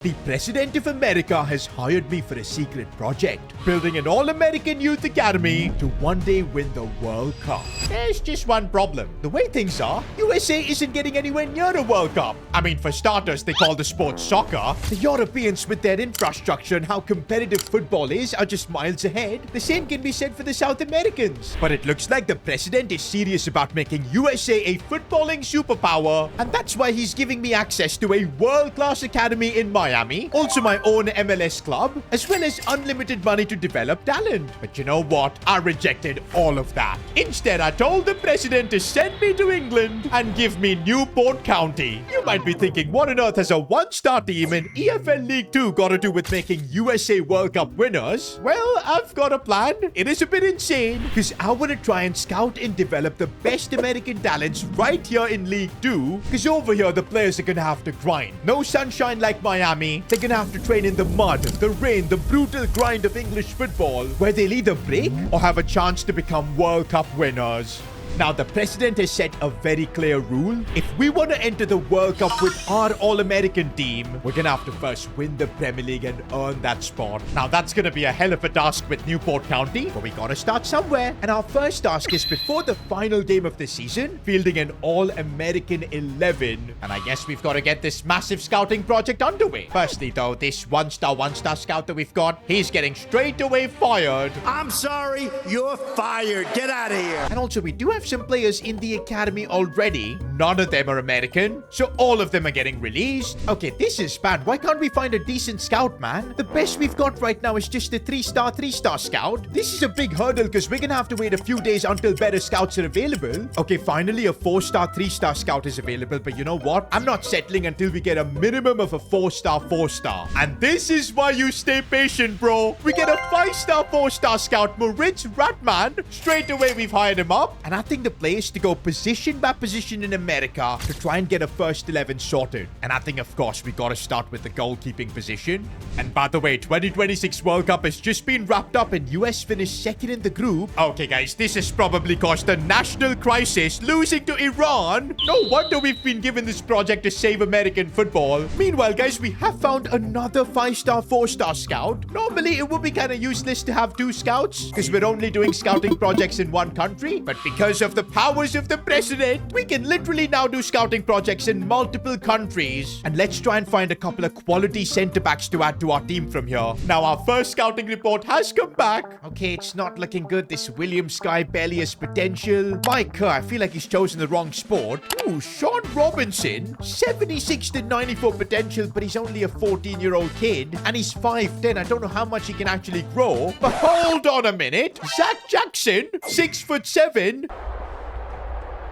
The President of America has hired me for a secret project, building an all-American youth academy to one day win the World Cup. There's just one problem. The way things are, USA isn't getting anywhere near a World Cup. I mean, for starters, they call the sport soccer. The Europeans, with their infrastructure and how competitive football is, are just miles ahead. The same can be said for the South Americans. But it looks like the President is serious about making USA a footballing superpower, and that's why he's giving me access to a world-class academy in Miami, also my own MLS club, as well as unlimited money to develop talent. But you know what? I rejected all of that. Instead, I told the President to send me to England and give me Newport County. You might be thinking, what on earth has a one-star team in EFL League 2 got to do with making USA World Cup winners? Well, I've got a plan. It is a bit insane, because I want to try and scout and develop the best American talents right here in League 2, because over here, the players are going to have to grind. No sunshine like Miami. They're gonna have to train in the mud, the rain, the brutal grind of English football, where they'll either break or have a chance to become World Cup winners. Now, the President has set a very clear rule. If we want to enter the World Cup with our All-American team, we're going to have to first win the Premier League and earn that spot. Now, that's going to be a hell of a task with Newport County, but we got to start somewhere. And our first task is before the final game of the season, fielding an All-American 11. And I guess we've got to get this massive scouting project underway. Firstly, though, this one-star scout that we've got, he's getting straight away fired. I'm sorry, you're fired. Get out of here. And also, we do have some players in the academy already. None of them are American, so all of them are getting released. Okay, this is bad. Why can't we find a decent scout, man? The best we've got right now is just a 3-star scout. This is a big hurdle because we're gonna have to wait a few days until better scouts are available. Okay, finally a 4-star, 3-star scout is available, but you know what? I'm not settling until we get a minimum of a 4-star. And this is why you stay patient, bro. We get a 5-star, 4-star scout, Moritz Ratman. Straight away, we've hired him up. And I think the play is to go position by position in America to try and get a first 11 sorted. And I think, of course, we gotta start with the goalkeeping position. And by the way, 2026 World Cup has just been wrapped up and US finished second in the group. Okay, guys, this has probably caused a national crisis, losing to Iran. No wonder we've been given this project to save American football. Meanwhile, guys, we have found another 5-star, 4-star scout. Normally, it would be kind of useless to have 2 scouts because we're only doing scouting projects in one country. But because of the powers of the President, we can literally now do scouting projects in multiple countries. And let's try and find a couple of quality center backs to add to our team from here. Now, our first scouting report has come back. Okay, it's not looking good. This William Sky barely has potential. Mike, I feel like he's chosen the wrong sport. Ooh, Sean Robinson, 76 to 94 potential, but he's only a 14-year-old kid. And he's 5'10". I don't know how much he can actually grow. But hold on a minute. Zach Jackson, 6'7".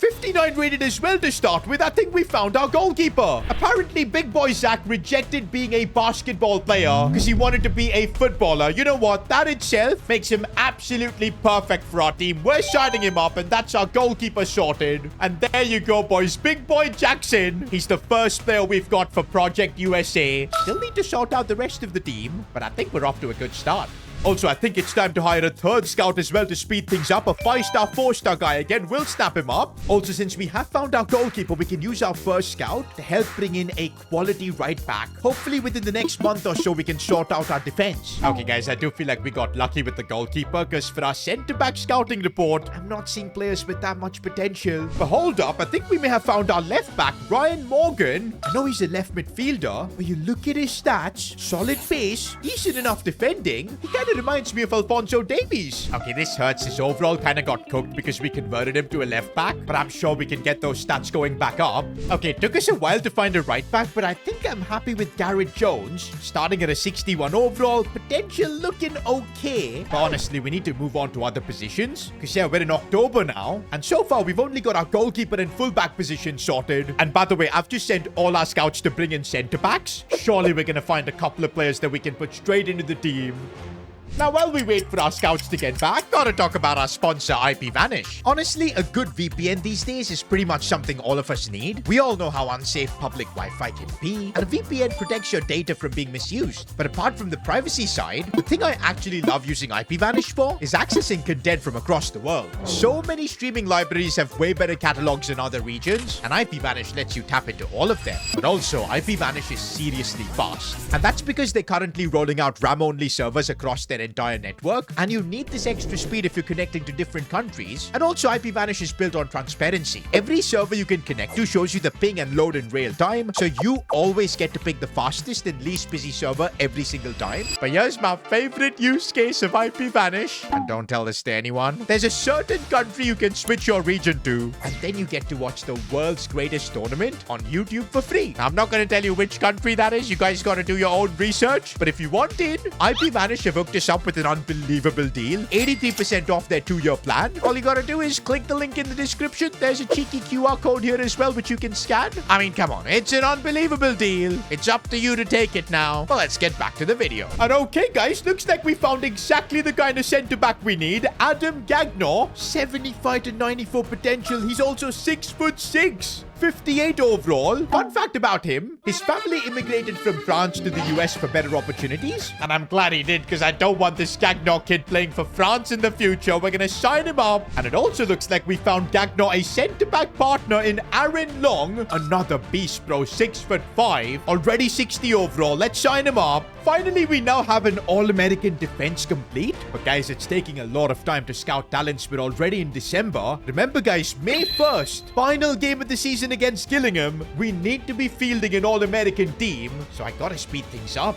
59 rated as well to start with. I think we found our goalkeeper. Apparently, big boy Zach rejected being a basketball player because he wanted to be a footballer. You know what? That itself makes him absolutely perfect for our team. We're signing him up, and that's our goalkeeper sorted. And there you go, boys. Big boy Jackson. He's the first player we've got for Project USA. Still need to sort out the rest of the team, but I think we're off to a good start. Also, I think it's time to hire a 3rd scout as well to speed things up. A 5-star, 4-star guy again. We'll snap him up. Also, since we have found our goalkeeper, we can use our first scout to help bring in a quality right back. Hopefully, within the next month or so, we can sort out our defense. Okay, guys, I do feel like we got lucky with the goalkeeper because for our center-back scouting report, I'm not seeing players with that much potential. But hold up, I think we may have found our left back, Ryan Morgan. I know he's a left midfielder, but you look at his stats, solid pace, decent enough defending. He kind of reminds me of Alphonso Davies. Okay, this hurts. His overall kind of got cooked because we converted him to a left back, but I'm sure we can get those stats going back up. Okay, it took us a while to find a right back, but I think I'm happy with Garrett Jones. Starting at a 61 overall, potential looking okay. But honestly, we need to move on to other positions because yeah, we're in October now. And so far, we've only got our goalkeeper and fullback position sorted. And by the way, I've just sent all our scouts to bring in center backs. Surely we're going to find a couple of players that we can put straight into the team. Now, while we wait for our scouts to get back, gotta talk about our sponsor, IPVanish. Honestly, a good VPN these days is pretty much something all of us need. We all know how unsafe public Wi-Fi can be, and a VPN protects your data from being misused. But apart from the privacy side, the thing I actually love using IPVanish for is accessing content from across the world. So many streaming libraries have way better catalogs in other regions, and IPVanish lets you tap into all of them. But also, IPVanish is seriously fast. And that's because they're currently rolling out RAM-only servers across their entire network, and you need this extra speed if you're connecting to different countries. And also, IPVanish is built on transparency. Every server you can connect to shows you the ping and load in real time, so you always get to pick the fastest and least busy server every single time. But here's my favorite use case of IPVanish, and don't tell this to anyone. There's a certain country you can switch your region to, and then you get to watch the world's greatest tournament on YouTube for free. Now, I'm not going to tell you which country that is. You guys got to do your own research. But if you want in, IPVanish have hooked us up with an unbelievable deal. 83% off their 2-year plan. All you got to do is click the link in the description. There's a cheeky QR code here as well, which you can scan. I mean, come on. It's an unbelievable deal. It's up to you to take it now. Well, let's get back to the video. And okay, guys, looks like we found exactly the kind of centre-back we need. Adam Gagnon, 75 to 94 potential. He's also 6'6". 58 overall. Fun fact about him, his family immigrated from France to the US for better opportunities. And I'm glad he did, because I don't want this Gagnon kid playing for France in the future. We're going to sign him up. And it also looks like we found Gagnon a centre-back partner in Aaron Long. Another beast, bro. 6'5". Already 60 overall. Let's sign him up. Finally, we now have an All-American defense complete. But guys, it's taking a lot of time to scout talents. We're already in December. Remember, guys, May 1st, final game of the season against Gillingham. We need to be fielding an All-American team, so I gotta speed things up.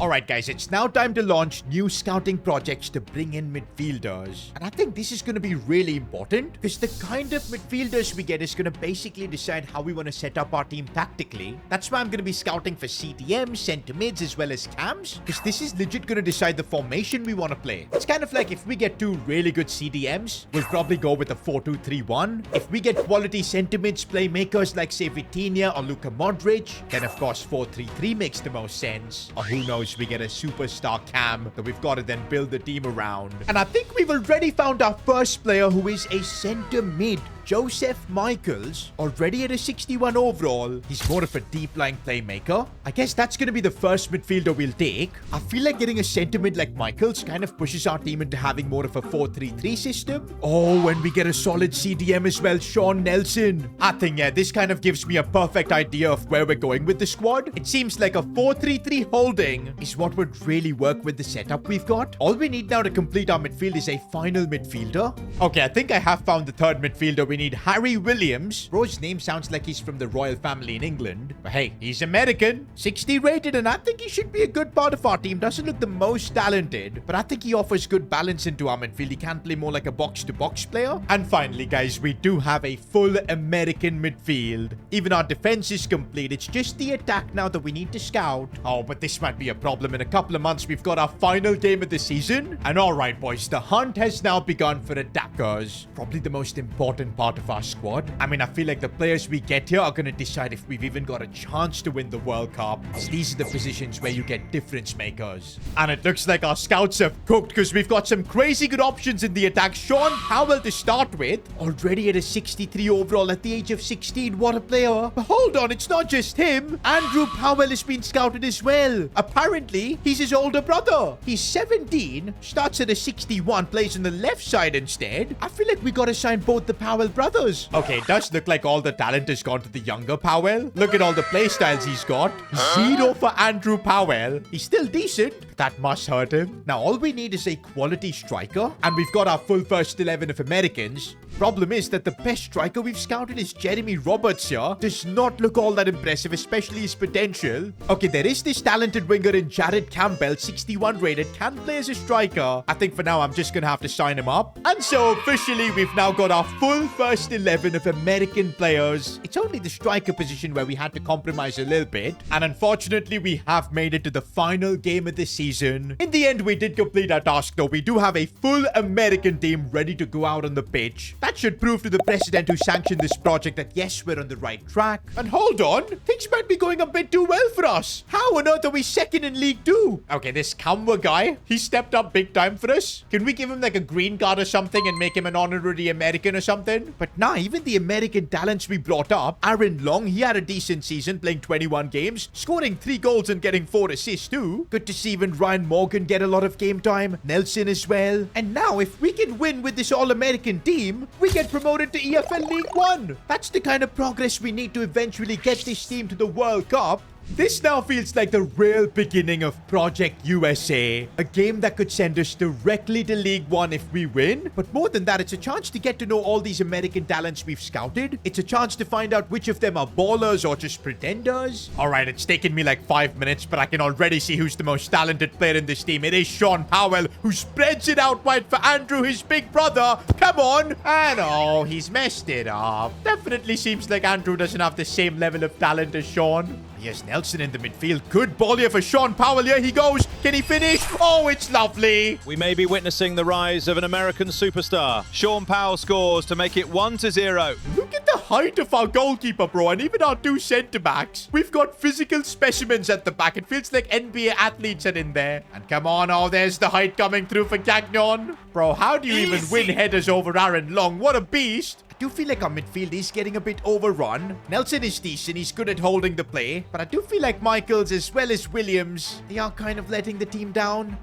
Alright guys, it's now time to launch new scouting projects to bring in midfielders. And I think this is going to be really important, because the kind of midfielders we get is going to basically decide how we want to set up our team tactically. That's why I'm going to be scouting for CTMs, centre mids, as well as cams, because this is legit going to decide the formation we want to play. It's kind of like if we get 2 really good CDMs, we'll probably go with a 4-2-3-1. If we get quality centre mids playmakers like say Vitinha or Luka Modric, then of course 4-3-3 makes the most sense. Or who knows, we get a superstar cam that we've got to then build the team around. And I think we've already found our first player who is a centre mid. Joseph Michaels, already at a 61 overall. He's more of a deep-lying playmaker. I guess that's going to be the first midfielder we'll take. I feel like getting a centre mid like Michaels kind of pushes our team into having more of a 4-3-3 system. Oh, and we get a solid CDM as well, Sean Nelson. I think, yeah, this kind of gives me a perfect idea of where we're going with the squad. It seems like a 4-3-3 holding is what would really work with the setup we've got. All we need now to complete our midfield is a final midfielder. Okay, I think I have found the third midfielder. We need Harry Williams. Bro's name sounds like he's from the royal family in England. But hey, he's American. 60 rated, and I think he should be a good part of our team. Doesn't look the most talented, but I think he offers good balance into our midfield. He can play more like a box-to-box player. And finally, guys, we do have a full American midfield. Even our defense is complete. It's just the attack now that we need to scout. Oh, but this might be a problem. In a couple of months, we've got our final game of the season. And all right, boys, the hunt has now begun for attackers. Probably the most important part of our squad. I mean, I feel like the players we get here are going to decide if we've even got a chance to win the World Cup. These are the positions where you get difference makers. And it looks like our scouts have cooked, because we've got some crazy good options in the attack. Sean Powell to start with, already at a 63 overall at the age of 16. What a player. But hold on, it's not just him. Andrew Powell has been scouted as well. Apparently, he's his older brother. He's 17, starts at a 61, plays on the left side instead. I feel like we got to sign both the Powell brothers. Okay, it does look like all the talent has gone to the younger Powell. Look at all the play styles he's got. 0 for Andrew Powell. He's still decent. That must hurt him. Now, all we need is a quality striker, and we've got our full first 11 of Americans. Problem is that the best striker we've scouted is Jeremy Roberts here. Does not look all that impressive, especially his potential. Okay, there is this talented winger in Jared Campbell, 61 rated, can play as a striker. I think for now, I'm just gonna have to sign him up. And so, officially, we've now got our full first 11 of American players. It's only the striker position where we had to compromise a little bit. And unfortunately, we have made it to the final game of the season. In the end, we did complete our task, though. We do have a full American team ready to go out on the pitch. That should prove to the president who sanctioned this project that yes, we're on the right track. And hold on, things might be going a bit too well for us. How on earth are we second in League 2? Okay, this Kamwa guy, he stepped up big time for us. Can we give him like a green card or something and make him an honorary American or something? But nah, even the American talents we brought up, Aaron Long, he had a decent season playing 21 games, scoring 3 goals and getting 4 assists too. Good to see even Ryan Morgan get a lot of game time, Nelson as well. And now if we can win with this All-American team, we get promoted to EFL League 1. That's the kind of progress we need to eventually get this team to the World Cup. This now feels like the real beginning of Project USA, a game that could send us directly to League 1 if we win. But more than that, it's a chance to get to know all these American talents we've scouted. It's a chance to find out which of them are ballers or just pretenders. Alright, it's taken me like 5 minutes, but I can already see who's the most talented player in this team. It is Sean Powell, who spreads it out wide for Andrew, his big brother. Come on! And oh, he's messed it up. Definitely seems like Andrew doesn't have the same level of talent as Sean. Here's Nelson in the midfield. Good ball here for Sean Powell. Here he goes. Can he finish? Oh, it's lovely. We may be witnessing the rise of an American superstar. Sean Powell scores to make it 1-0. Look at the height of our goalkeeper, bro, and even our 2 centre-backs. We've got physical specimens at the back. It feels like NBA athletes are in there. And come on, oh, there's the height coming through for Gagnon. Bro, how do you even win headers over Aaron Long? What a beast. I do feel like our midfield is getting a bit overrun. Nelson is decent. He's good at holding the play. But I do feel like Michaels as well as Williams, they are kind of letting the team down.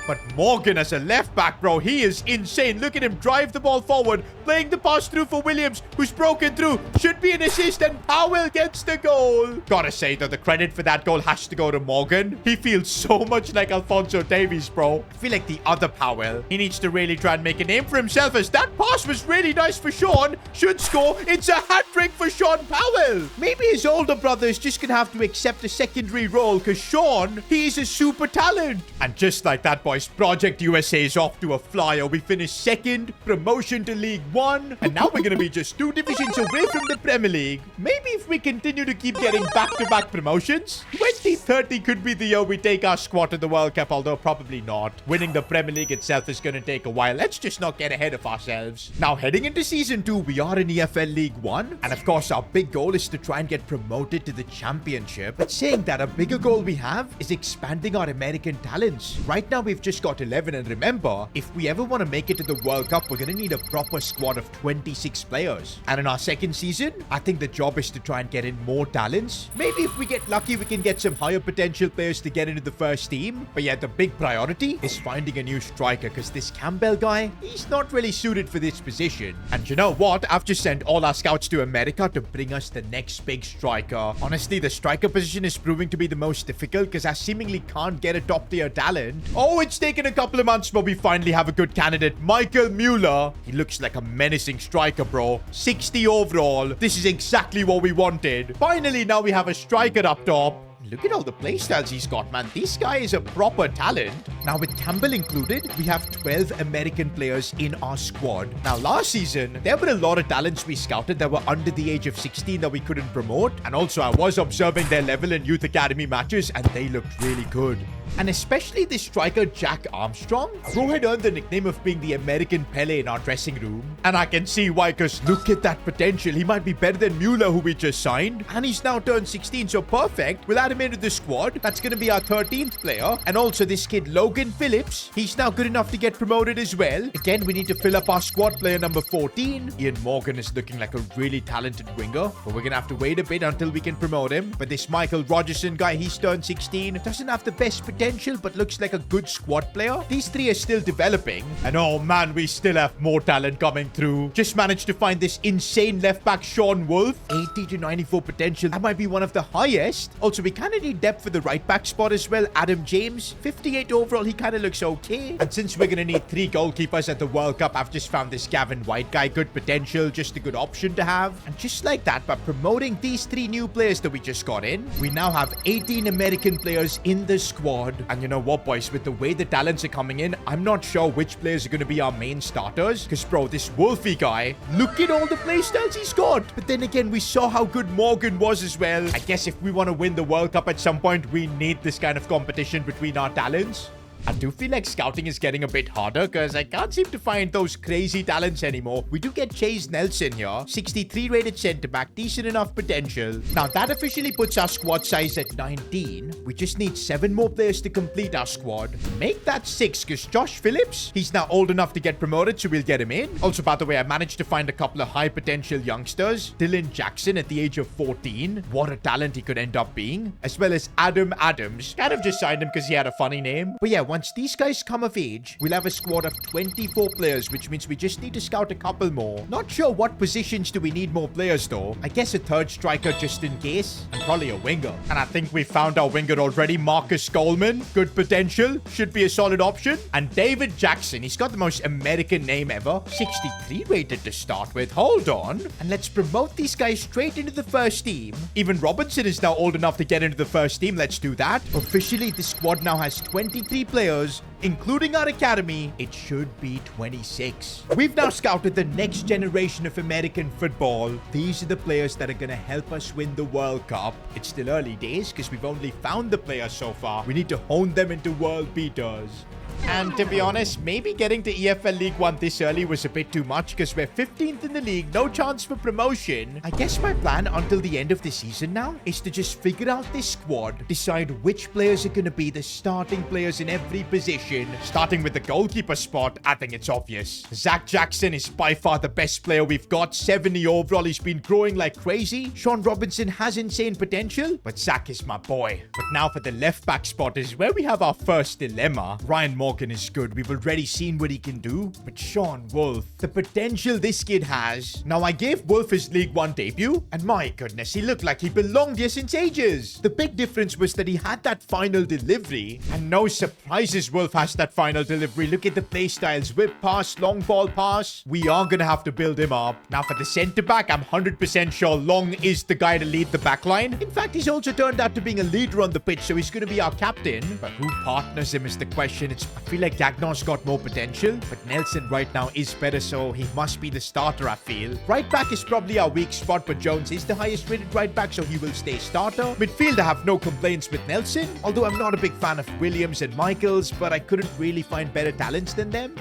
But Morgan as a left back, bro, he is insane. Look at him drive the ball forward, playing the pass through for Williams, who's broken through. Should be an assist, and Powell gets the goal. Gotta say, though, the credit for that goal has to go to Morgan. He feels so much like Alphonso Davies, bro. I feel like the other Powell, he needs to really try and make a name for himself, as that pass was really nice for Sean. Should score. It's a hat-trick for Sean Powell. Maybe his older brother is just gonna have to accept a secondary role, because Sean, he's a super talent. And just like that, boys, Project USA is off to a flyer. We finished second, promotion to League 1, and now we're going to be just 2 divisions away from the Premier League. Maybe if we continue to keep getting back-to-back promotions, 2030 could be the year we take our squad to the World Cup, although probably not. Winning the Premier League itself is going to take a while. Let's just not get ahead of ourselves. Now, heading into Season 2, we are in EFL League 1, and of course, our big goal is to try and get promoted to the Championship. But saying that, a bigger goal we have is expanding our American talents. Right now, we've just got 11, and remember, if we ever want to make it to the World Cup, we're going to need a proper squad of 26 players. And in our second season, I think the job is to try and get in more talents. Maybe if we get lucky, we can get some higher potential players to get into the first team. But yeah, the big priority is finding a new striker, because this Campbell guy, he's not really suited for this position. And you know what? I've just sent all our scouts to America to bring us the next big striker. Honestly, the striker position is proving to be the most difficult, because I seemingly can't get a top-tier talent. Oh, it's taken a couple of months, but we finally have a good candidate. Michael Mueller. He looks like a menacing striker, bro. 60 overall. This is exactly what we wanted. Finally, now we have a striker up top. Look at all the playstyles he's got, man. This guy is a proper talent. Now, with Campbell included, we have 12 American players in our squad. Now, last season, there were a lot of talents we scouted that were under the age of 16 that we couldn't promote. And also, I was observing their level in youth academy matches, and they looked really good. And especially this striker, Jack Armstrong. Bro had earned the nickname of being the American Pele in our dressing room. And I can see why, because look at that potential. He might be better than Mueller, who we just signed. And he's now turned 16, so perfect. We'll add him into the squad. That's going to be our 13th player. And also this kid, Logan Phillips. He's now good enough to get promoted as well. Again, we need to fill up our squad player number 14. Ian Morgan is looking like a really talented winger. But we're going to have to wait a bit until we can promote him. But this Michael Rogerson guy, he's turned 16. Doesn't have the best potential, but looks like a good squad player. These 3 are still developing. And oh man, we still have more talent coming through. Just managed to find this insane left back, Sean Wolf. 80 to 94 potential. That might be one of the highest. Also, we kind of need depth for the right back spot as well. Adam James, 58 overall. He kind of looks okay. And since we're going to need 3 goalkeepers at the World Cup, I've just found this Gavin White guy. Good potential, just a good option to have. And just like that, by promoting these 3 new players that we just got in, we now have 18 American players in the squad. And you know what, boys? With the way the talents are coming in, I'm not sure which players are going to be our main starters. Because, bro, this Wolfie guy, look at all the playstyles he's got. But then again, we saw how good Morgan was as well. I guess if we want to win the World Cup at some point, we need this kind of competition between our talents. I do feel like scouting is getting a bit harder because I can't seem to find those crazy talents anymore. We do get Chase Nelson here, 63 rated center back, decent enough potential. Now that officially puts our squad size at 19. We just need 7 more players to complete our squad. Make that 6 because Josh Phillips, he's now old enough to get promoted, so we'll get him in. Also, by the way, I managed to find a couple of high potential youngsters. Dylan Jackson at the age of 14. What a talent he could end up being. As well as Adam Adams. Kind of just signed him because he had a funny name. But yeah, once these guys come of age, we'll have a squad of 24 players, which means we just need to scout a couple more. Not sure what positions do we need more players though. I guess a third striker just in case. And probably a winger. And I think we found our winger already. Marcus Coleman. Good potential. Should be a solid option. And David Jackson. He's got the most American name ever. 63 rated to start with. Hold on. And let's promote these guys straight into the first team. Even Robinson is now old enough to get into the first team. Let's do that. Officially, the squad now has 23 players, including our academy. It should be 26. We've now scouted the next generation of American football. These are the players that are going to help us win the World Cup. It's still early days because we've only found the players so far. We need to hone them into world beaters. And to be honest, maybe getting to EFL League 1 this early was a bit too much because we're 15th in the league, no chance for promotion. I guess my plan until the end of the season now is to just figure out this squad, decide which players are going to be the starting players in every position. Starting with the goalkeeper spot, I think it's obvious. Zach Jackson is by far the best player we've got. 70 overall, he's been growing like crazy. Sean Robinson has insane potential, but Zach is my boy. But now for the left back spot is where we have our first dilemma. Ryan Morgan is good. We've already seen what he can do. But Sean Wolf, the potential this kid has. Now, I gave Wolf his League 1 debut, and my goodness, he looked like he belonged here since ages. The big difference was that he had that final delivery, and no surprises Wolf has that final delivery. Look at the play styles. Whip pass, long ball pass. We are going to have to build him up. Now, for the centre back, I'm 100% sure Long is the guy to lead the back line. In fact, he's also turned out to being a leader on the pitch, so he's going to be our captain. But who partners him is the question. I feel like Gagnon's got more potential, but Nelson right now is better, so he must be the starter, I feel. Right back is probably our weak spot, but Jones is the highest rated right back, so he will stay starter. Midfield, I have no complaints with Nelson, although I'm not a big fan of Williams and Michaels, but I couldn't really find better talents than them.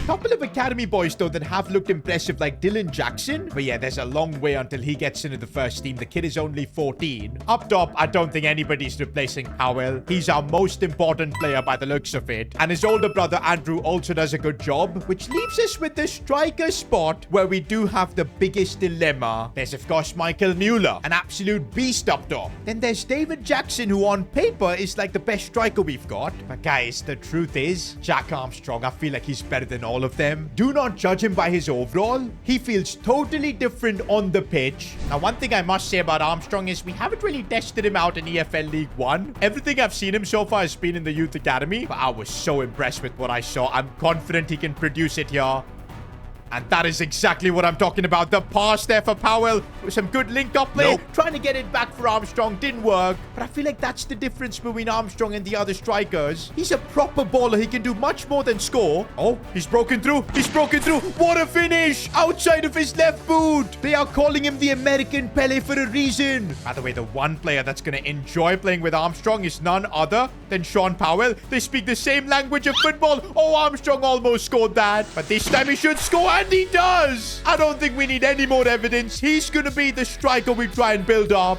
Couple of academy boys though that have looked impressive, like Dylan Jackson, but yeah, there's a long way until he gets into the first team. The kid is only 14. Up top, I don't think anybody's replacing Howell. He's our most important player by the looks of it, and his older brother Andrew also does a good job, which leaves us with the striker spot where we do have the biggest dilemma. There's of course Michael Mueller, an absolute beast up top. Then there's David Jackson, who on paper is like the best striker we've got, but guys, the truth is Jack Armstrong, I feel like he's better than all of them. Do not judge him by his overall. He feels totally different on the pitch. Now, one thing I must say about Armstrong is we haven't really tested him out in EFL League 1. Everything I've seen him so far has been in the youth academy, but I was so impressed with what I saw. I'm confident he can produce it here. And that is exactly what I'm talking about. The pass there for Powell. Some good link-up play. Nope. Trying to get it back for Armstrong. Didn't work. But I feel like that's the difference between Armstrong and the other strikers. He's a proper baller. He can do much more than score. Oh, he's broken through. He's broken through. What a finish. Outside of his left boot. They are calling him the American Pele for a reason. By the way, the one player that's going to enjoy playing with Armstrong is none other than Sean Powell. They speak the same language of football. Oh, Armstrong almost scored that. But this time he should score. And he does! I don't think we need any more evidence. He's gonna be the striker we try and build up.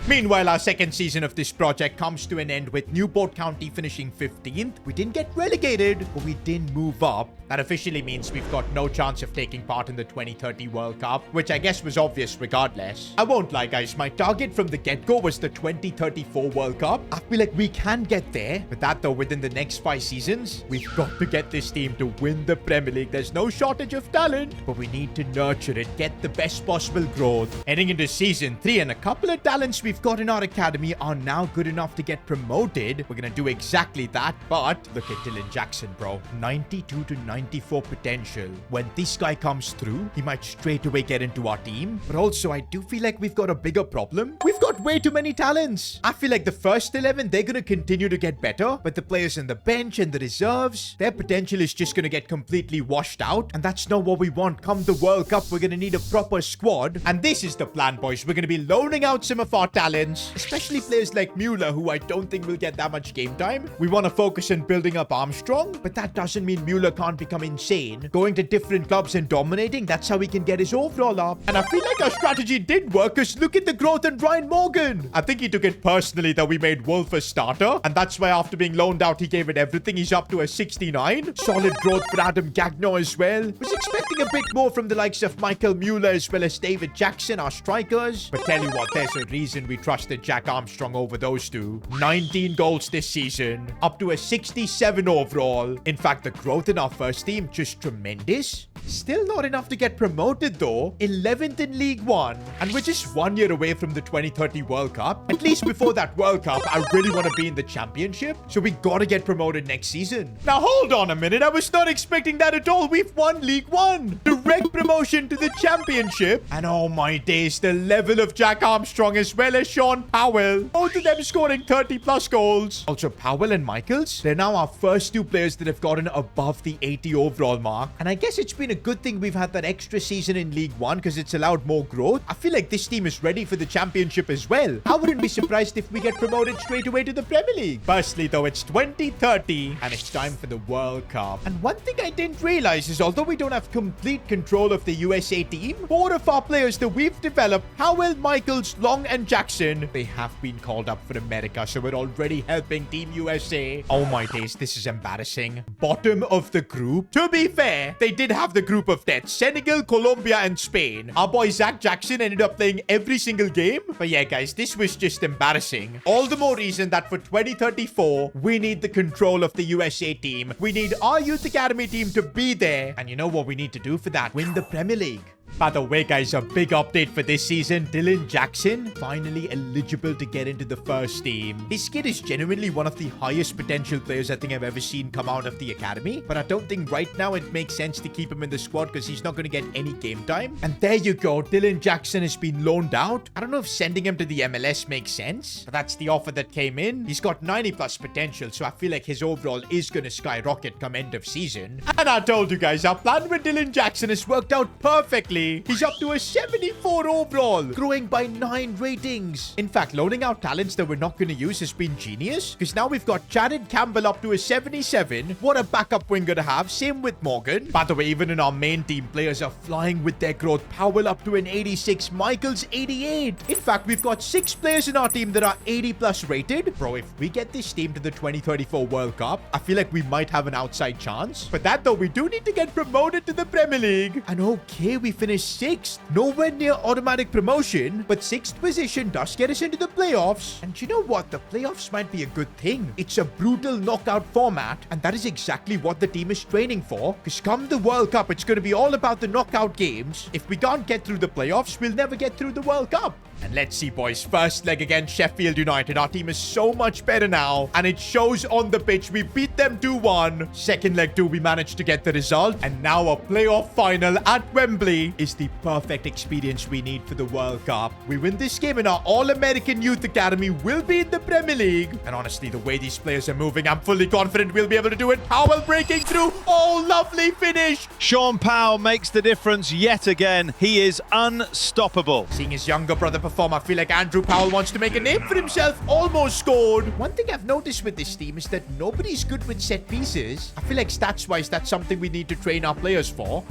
Meanwhile, our second season of this project comes to an end with Newport County finishing 15th. We didn't get relegated, but we didn't move up. That officially means we've got no chance of taking part in the 2030 World Cup, which I guess was obvious regardless. I won't lie, guys. My target from the get-go was the 2034 World Cup. I feel like we can get there. But that, though, within the next 5 seasons, we've got to get this team to win the Premier League. There's no shortage of talent, but we need to nurture it, get the best possible growth. Heading into Season 3, and a couple of talents we've got in our academy are now good enough to get promoted. We're gonna do exactly that, but look at Dylan Jackson, bro. 92 to 94 potential. When this guy comes through, he might straight away get into our team. But also, I do feel like we've got a bigger problem. We've got way too many talents. I feel like the first 11, they're gonna continue to get better, but the players in the bench and the reserves, their potential is just gonna get completely washed out, and that's not what we want. Come the World Cup, we're gonna need a proper squad, and this is the plan, boys. We're gonna be loaning out some of our talents talents, especially players like Mueller, who I don't think will get that much game time. We want to focus on building up Armstrong, but that doesn't mean Mueller can't become insane. Going to different clubs and dominating, that's how he can get his overall up. And I feel like our strategy did work, because look at the growth in Ryan Morgan. I think he took it personally that we made Wolf a starter, and that's why after being loaned out, he gave it everything. He's up to a 69. Solid growth for Adam Gagnon as well. Was expecting a bit more from the likes of Michael Mueller as well as David Jackson, our strikers. But tell you what, there's a reason we trusted Jack Armstrong over those two. 19 goals this season, up to a 67 overall. In fact, the growth in our first team, just tremendous. Still not enough to get promoted though. 11th in League One. And we're just 1 year away from the 2030 World Cup. At least before that World Cup, I really want to be in the championship. So we gotta get promoted next season. Now hold on a minute. I was not expecting that at all. We've won League One. Direct promotion to the championship. And oh my days, the level of Jack Armstrong as well as Sean Powell. Both of them scoring 30 plus goals. Also Powell and Michaels, they're now our first two players that have gotten above the 80 overall mark. And I guess it's been a good thing we've had that extra season in League One, because it's allowed more growth. I feel like this team is ready for the championship as well. I wouldn't be surprised if we get promoted straight away to the Premier League. Firstly though, it's 2030 and it's time for the World Cup. And one thing I didn't realize is although we don't have complete control of the USA team, 4 of our players that we've developed, Howell, Michaels, Long and Jackson, they have been called up for America, so we're already helping Team USA. Oh my days, this is embarrassing. Bottom of the group. To be fair, they did have the group of death: Senegal, Colombia and Spain. Our boy Zach Jackson ended up playing every single game. But yeah guys, this was just embarrassing. All the more reason that for 2034 we need the control of the USA team. We need our youth academy team to be there. And you know what we need to do for that? Win the Premier League. By the way, guys, a big update for this season. Dylan Jackson, finally eligible to get into the first team. This kid is genuinely one of the highest potential players I think I've ever seen come out of the academy. But I don't think right now it makes sense to keep him in the squad because he's not going to get any game time. And there you go. Dylan Jackson has been loaned out. I don't know if sending him to the MLS makes sense. But that's the offer that came in. He's got 90 plus potential, so I feel like his overall is going to skyrocket come end of season. And I told you guys, our plan with Dylan Jackson has worked out perfectly. He's up to a 74 overall, growing by 9 ratings. In fact, loaning out talents that we're not going to use has been genius, because now we've got Jared Campbell up to a 77. What a backup winger to have. Same with Morgan. By the way, even in our main team, players are flying with their growth. Powell up to an 86, Michaels 88. In fact, we've got 6 players in our team that are 80 plus rated. Bro, if we get this team to the 2034 World Cup, I feel like we might have an outside chance. But that though, we do need to get promoted to the Premier League. And okay, we finished 6th. Nowhere near automatic promotion, but 6th position does get us into the playoffs. And you know what? The playoffs might be a good thing. It's a brutal knockout format, and that is exactly what the team is training for. Because come the World Cup, it's going to be all about the knockout games. If we can't get through the playoffs, we'll never get through the World Cup. And let's see, boys. First leg against Sheffield United. Our team is so much better now, and it shows on the pitch. We beat them 2-1. Second leg too, we managed to get the result. And now a playoff final at Wembley is the perfect experience we need for the World Cup. We win this game and our All-American Youth Academy will be in the Premier League. And honestly, the way these players are moving, I'm fully confident we'll be able to do it. Powell breaking through. Oh, lovely finish. Sean Powell makes the difference yet again. He is unstoppable. Seeing his younger brother perform, I feel like Andrew Powell wants to make a name for himself. Almost scored. One thing I've noticed with this team is that nobody's good with set pieces. I feel like stats-wise, that's something we need to train our players for.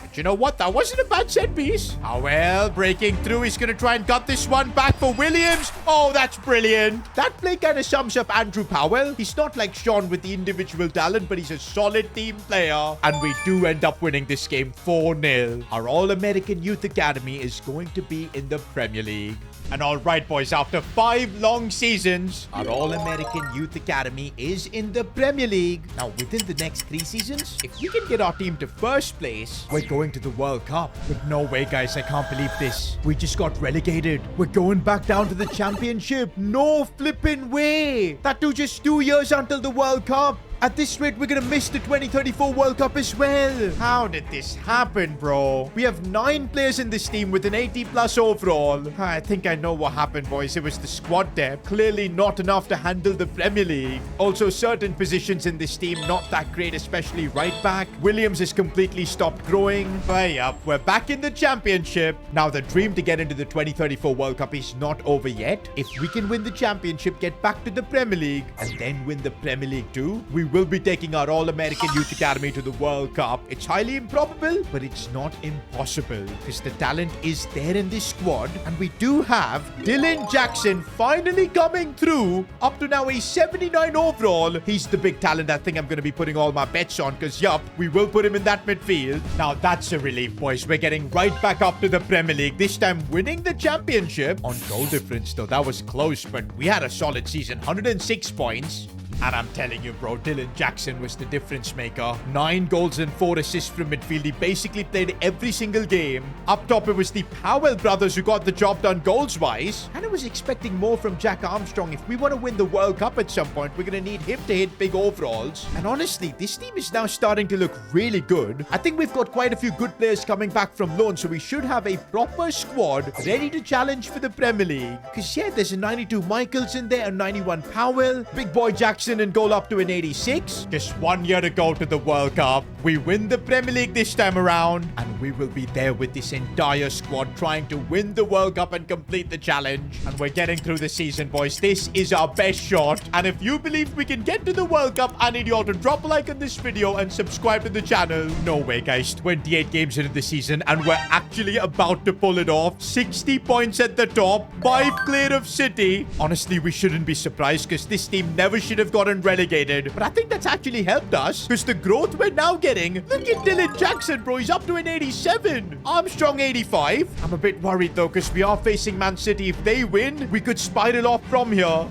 But you know what? That wasn't a bad set piece. Oh, well, breaking through. He's going to try and cut this one back for Williams. Oh, that's brilliant. That play kind of sums up Andrew Powell. He's not like Sean with the individual talent, but he's a solid team player. And we do end up winning this game 4-0. Our All-American Youth Academy is going to be in the Premier League. And all right, boys, after 5 long seasons, our All-American Youth Academy is in the Premier League. Now, within the next 3 seasons, if we can get our team to first place, we're going to the World Cup. But no way, guys, I can't believe this. We just got relegated. We're going back down to the championship. No flipping way. That took just 2 years until the World Cup. At this rate, we're gonna miss the 2034 World Cup as well. How did this happen, bro? We have 9 players in this team with an 80+ overall. I think I know what happened, boys. It was the squad depth. Clearly not enough to handle the Premier League. Also, certain positions in this team not that great, especially right back. Williams has completely stopped growing. But yup, we're back in the championship. Now, the dream to get into the 2034 World Cup is not over yet. If we can win the championship, get back to the Premier League, and then win the Premier League too, we will be taking our All-American Youth Academy to the World Cup. It's highly improbable, but it's not impossible because the talent is there in this squad, and we do have Dylan Jackson finally coming through. Up to now, a 79 overall. He's the big talent I think I'm going to be putting all my bets on because, yup, we will put him in that midfield. Now, that's a relief, boys. We're getting right back up to the Premier League, this time winning the championship. On goal difference, though, that was close, but we had a solid season. 106 points. And I'm telling you, bro, Dylan Jackson was the difference maker. 9 goals and 4 assists from midfield. He basically played every single game. Up top, it was the Powell brothers who got the job done goals-wise. And I was expecting more from Jack Armstrong. If we want to win the World Cup at some point, we're going to need him to hit big overalls. And honestly, this team is now starting to look really good. I think we've got quite a few good players coming back from loan, so we should have a proper squad ready to challenge for the Premier League. Because, yeah, there's a 92 Michaels in there, a 91 Powell, big boy Jackson and goal up to an 86. Just 1 year to go to the World Cup. We win the Premier League this time around, and we will be there with this entire squad trying to win the World Cup and complete the challenge. And we're getting through the season, boys. This is our best shot. And if you believe we can get to the World Cup, I need you all to drop a like on this video and subscribe to the channel. No way, guys. 28 games into the season, and we're actually about to pull it off. 60 points at the top, 5 clear of City. Honestly, we shouldn't be surprised because this team never should have gotten relegated. But I think that's actually helped us because the growth we're now getting. Look at Dylan Jackson, bro. He's up to an 87. Armstrong 85. I'm a bit worried though because we are facing Man City. If they win, we could spiral off from here.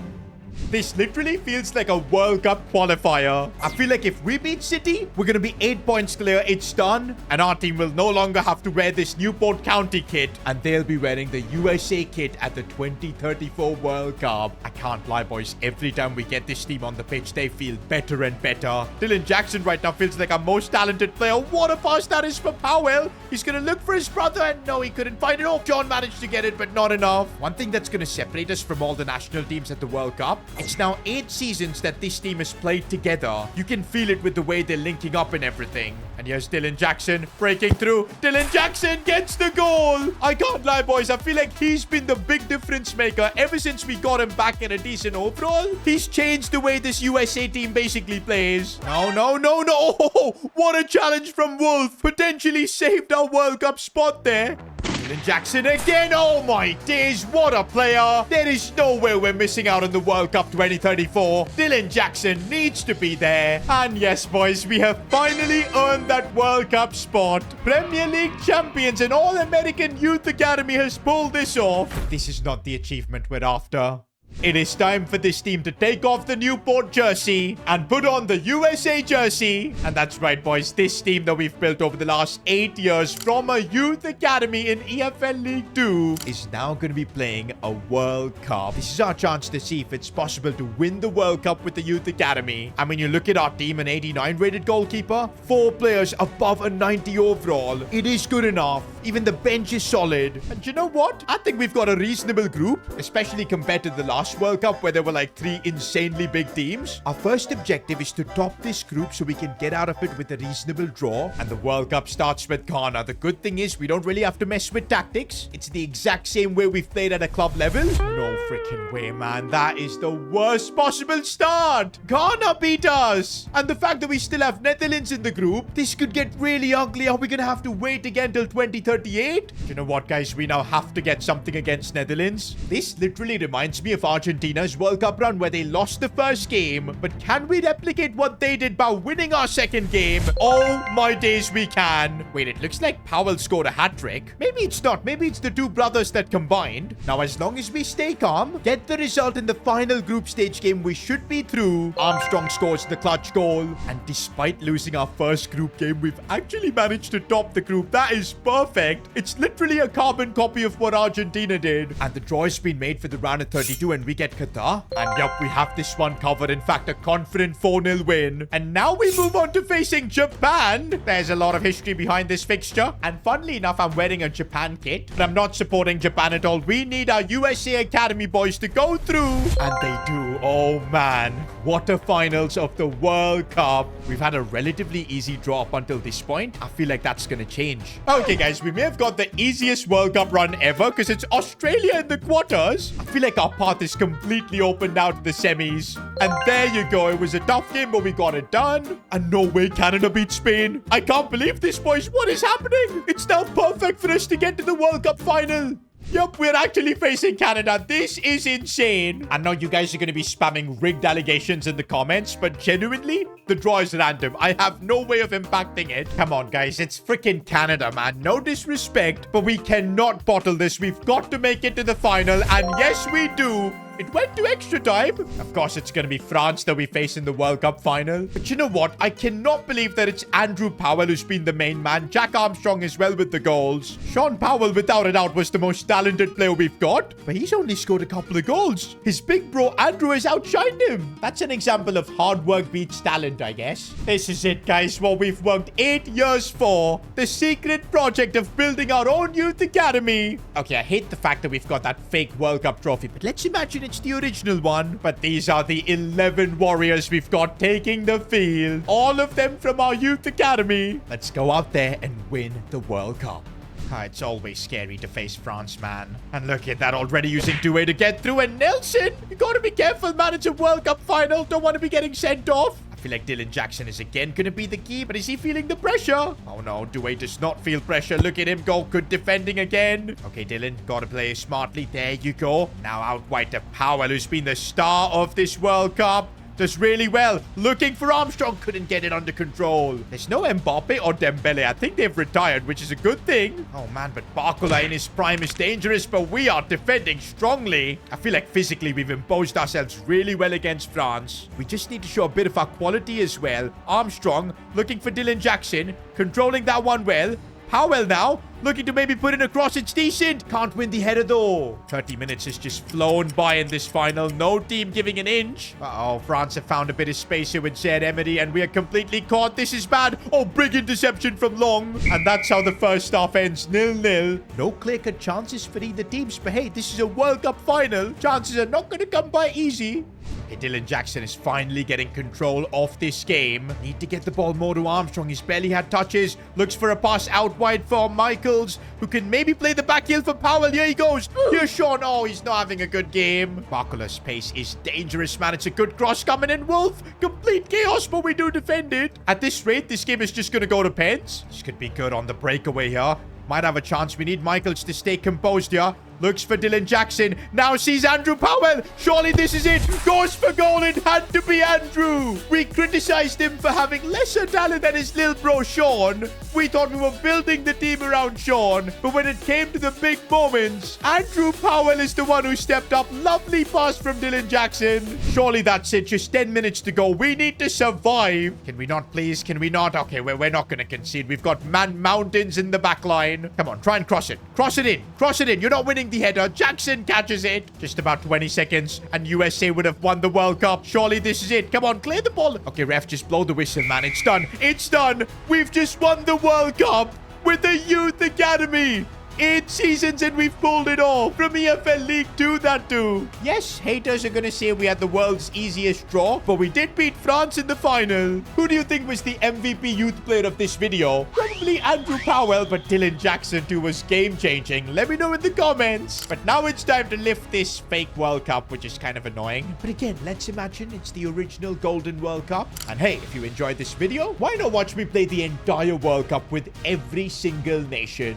This literally feels like a World Cup qualifier. I feel like if we beat City, we're going to be 8 points clear. It's done. And our team will no longer have to wear this Newport County kit. And they'll be wearing the USA kit at the 2034 World Cup. I can't lie, boys. Every time we get this team on the pitch, they feel better and better. Dylan Jackson right now feels like our most talented player. What a pass that is for Powell. He's going to look for his brother. And no, he couldn't find it. Oh, John managed to get it, but not enough. One thing that's going to separate us from all the national teams at the World Cup, it's now 8 seasons that this team has played together. You can feel it with the way they're linking up and everything. And here's Dylan Jackson breaking through. Dylan Jackson gets the goal. I can't lie, boys. I feel like he's been the big difference maker ever since we got him back in a decent overall. He's changed the way this USA team basically plays. No, no, no, no. Oh, what a challenge from Wolf. Potentially saved our World Cup spot there. Dylan Jackson again. Oh my days, what a player. There is no way we're missing out on the World Cup 2034. Dylan Jackson needs to be there. And yes, boys, we have finally earned that World Cup spot. Premier League champions and All-American Youth Academy has pulled this off. This is not the achievement we're after. It is time for this team to take off the Newport jersey and put on the USA jersey. And that's right, boys. This team that we've built over the last 8 years from a youth academy in EFL League 2 is now going to be playing a World Cup. This is our chance to see if it's possible to win the World Cup with the youth academy. I mean, you look at our team, an 89 rated goalkeeper, 4 players above a 90 overall. It is good enough. Even the bench is solid. And you know what? I think we've got a reasonable group, especially compared to the last World Cup where there were like 3 insanely big teams. Our first objective is to top this group so we can get out of it with a reasonable draw. And the World Cup starts with Ghana. The good thing is we don't really have to mess with tactics. It's the exact same way we've played at a club level. No freaking way, man. That is the worst possible start. Ghana beat us. And the fact that we still have Netherlands in the group, this could get really ugly. Are we going to have to wait again till 2038? You know what, guys? We now have to get something against Netherlands. This literally reminds me of Argentina's World Cup run where they lost the first game. But can we replicate what they did by winning our second game? Oh my days, we can. Wait, it looks like Powell scored a hat-trick. Maybe it's not. Maybe it's the 2 brothers that combined. Now, as long as we stay calm, get the result in the final group stage game, we should be through. Armstrong scores the clutch goal. And despite losing our first group game, we've actually managed to top the group. That is perfect. perfect. It's literally a carbon copy of what Argentina did. And the draw has been made for the round of 32 and we get Qatar. And yup, we have this one covered. In fact, a confident 4-0 win. And now we move on to facing Japan. There's a lot of history behind this fixture. And funnily enough, I'm wearing a Japan kit. But I'm not supporting Japan at all. We need our USA Academy boys to go through. And they do. Oh man. Quarterfinals of the World Cup. We've had a relatively easy draw up until this point. I feel like that's gonna change. Okay, guys. We may have got the easiest World Cup run ever because it's Australia in the quarters. I feel like our path is completely open now to the semis. And there you go. It was a tough game, but we got it done. And no way Canada beat Spain. I can't believe this, boys. What is happening? It's now perfect for us to get to the World Cup final. Yup, we're actually facing Canada. This is insane. I know you guys are going to be spamming rigged allegations in the comments, but genuinely, the draw is random. I have no way of impacting it. Come on, guys. It's freaking Canada, man. No disrespect, but we cannot bottle this. We've got to make it to the final, and yes, we do. It went to extra time. Of course, it's going to be France that we face in the World Cup final. But you know what? I cannot believe that it's Andrew Powell who's been the main man. Jack Armstrong as well with the goals. Sean Powell, without a doubt, was the most talented player we've got. But he's only scored a couple of goals. His big bro, Andrew, has outshined him. That's an example of hard work beats talent, I guess. This is it, guys. What we've worked 8 years for. The secret project of building our own youth academy. Okay, I hate the fact that we've got that fake World Cup trophy. But let's imagine it's the original one. But these are the 11 warriors we've got taking the field. All of them from our youth academy. Let's go out there and win the World Cup. It's always scary to face France, man. And look at that, already using two-way to get through. And Nelson, you gotta be careful, man. It's a World Cup final. Don't want to be getting sent off. I feel like Dylan Jackson is again going to be the key, but is he feeling the pressure? Oh no, Dewey does not feel pressure. Look at him go. Good defending again. Okay, Dylan, got to play smartly. There you go. Now out wide to Powell, who's been the star of this World Cup. Does really well. Looking for Armstrong. Couldn't get it under control. There's no Mbappe or Dembele. I think they've retired, which is a good thing. Oh, man, but Barcola in his prime is dangerous, but we are defending strongly. I feel like physically we've imposed ourselves really well against France. We just need to show a bit of our quality as well. Armstrong looking for Dylan Jackson. Controlling that one well. Powell now, looking to maybe put in a cross. It's decent. Can't win the header, though. 30 minutes has just flown by in this final. No team giving an inch. Uh-oh, France have found a bit of space here with Zed Emery, and we are completely caught. This is bad. Oh, big interception from Long. And that's how the first half ends. 0-0. No clear-cut chances for either teams, but hey, this is a World Cup final. Chances are not going to come by easy. Hey, Dylan Jackson is finally getting control of this game. Need to get the ball more to Armstrong. He's barely had touches. Looks for a pass out wide for Michaels, who can maybe play the back heel for Powell. Here he goes. Here's Sean. Oh, he's not having a good game. Barcola's pace is dangerous, man. It's a good cross coming in. Wolf. Complete chaos, but we do defend it. At this rate, this game is just going to go to pens. This could be good on the breakaway here. Might have a chance. We need Michaels to stay composed here. Looks for Dylan Jackson. Now sees Andrew Powell. Surely this is it. Goes for goal. It had to be Andrew. We criticized him for having lesser talent than his little bro Sean. We thought we were building the team around Sean. But when it came to the big moments, Andrew Powell is the one who stepped up. Lovely pass from Dylan Jackson. Surely that's it. Just 10 minutes to go. We need to survive. Can we not, please? Can we not? Okay, we're not going to concede. We've got man mountains in the back line. Come on, try and cross it. Cross it in. Cross it in. You're not winning the header. Jackson catches it. Just about 20 seconds and USA would have won the World Cup. Surely this is it. Come on, clear the ball. Okay, ref, just blow the whistle, man. It's done. It's done. We've just won the World Cup with the Youth Academy. 8 seasons and we've pulled it off. From EFL League 2, that too. Yes, haters are going to say we had the world's easiest draw, but we did beat France in the final. Who do you think was the MVP youth player of this video? Probably Andrew Powell, but Dylan Jackson too was game-changing. Let me know in the comments. But now it's time to lift this fake World Cup, which is kind of annoying. But again, let's imagine it's the original Golden World Cup. And hey, if you enjoyed this video, why not watch me play the entire World Cup with every single nation?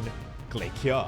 Click here.